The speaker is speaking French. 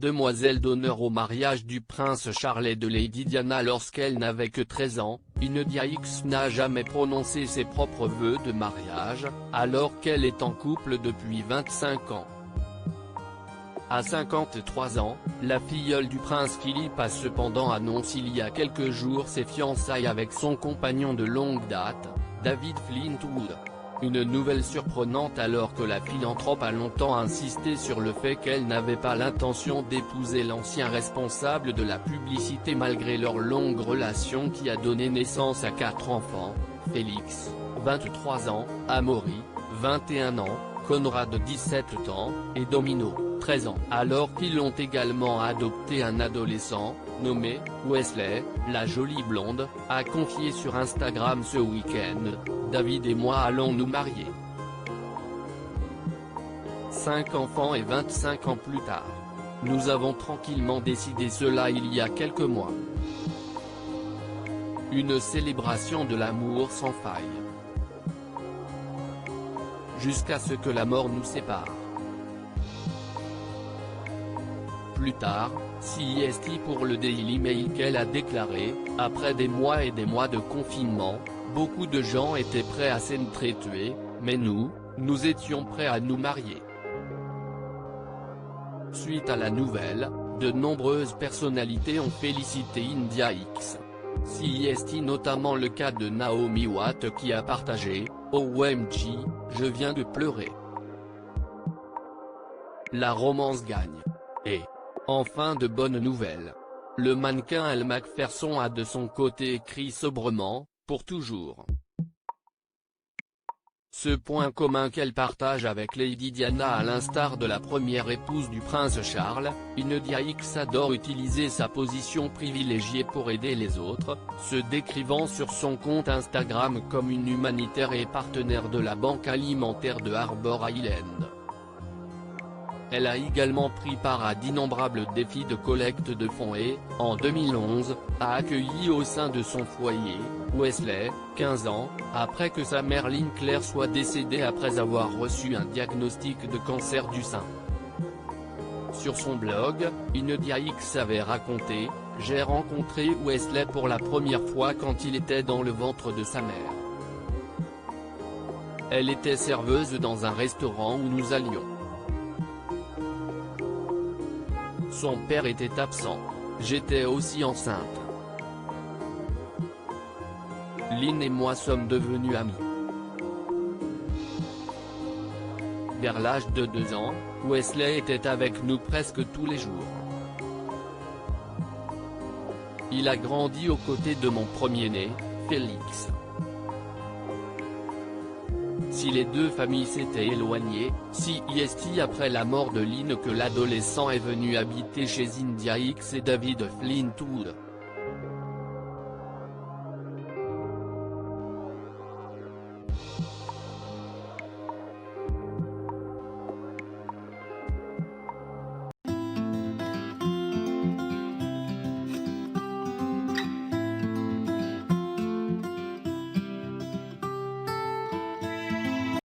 demoiselle d'honneur au mariage du prince Charles et de Lady Diana lorsqu'elle n'avait que 13 ans, India X n'a jamais prononcé ses propres vœux de mariage, alors qu'elle est en couple depuis 25 ans. À 53 ans, la filleule du prince Philippe a cependant annoncé il y a quelques jours ses fiançailles avec son compagnon de longue date, David Flintwood. Une nouvelle surprenante alors que la philanthrope a longtemps insisté sur le fait qu'elle n'avait pas l'intention d'épouser l'ancien responsable de la publicité malgré leur longue relation qui a donné naissance à 4 enfants, Félix, 23 ans, Amaury, 21 ans, Conrad 17 ans, et Domino, 13 ans. Alors qu'ils ont également adopté un adolescent, nommé Wesley, la jolie blonde, a confié sur Instagram ce week-end, David et moi allons nous marier. 5 enfants et 25 ans plus tard. Nous avons tranquillement décidé cela il y a quelques mois. Une célébration de l'amour sans faille. Jusqu'à ce que la mort nous sépare. Plus tard, CIST pour le Daily Mail qu'elle a déclaré, après des mois et des mois de confinement, beaucoup de gens étaient prêts à s'entretuer, mais nous étions prêts à nous marier. Suite à la nouvelle, de nombreuses personnalités ont félicité India X. CIST notamment le cas de Naomi Watt qui a partagé « OMG, je viens de pleurer. La romance gagne. » Et enfin de bonnes nouvelles. Le mannequin Elle Macpherson a de son côté écrit sobrement, pour toujours. Ce point commun qu'elle partage avec Lady Diana à l'instar de la première épouse du prince Charles, India X adore utiliser sa position privilégiée pour aider les autres, se décrivant sur son compte Instagram comme une humanitaire et partenaire de la banque alimentaire de Harbour Island. Elle a également pris part à d'innombrables défis de collecte de fonds et, en 2011, a accueilli au sein de son foyer, Wesley, 15 ans, après que sa mère Lynn Claire soit décédée après avoir reçu un diagnostic de cancer du sein. Sur son blog, India X avait raconté « J'ai rencontré Wesley pour la première fois quand il était dans le ventre de sa mère. Elle était serveuse dans un restaurant où nous allions. Son père était absent. J'étais aussi enceinte. Lynn et moi sommes devenus amis. Vers l'âge de 2 ans, Wesley était avec nous presque tous les jours. Il a grandi aux côtés de mon premier-né, Félix. Si les deux familles s'étaient éloignées, CIST après la mort de Lynn que l'adolescent est venu habiter chez India X et David Flintwood.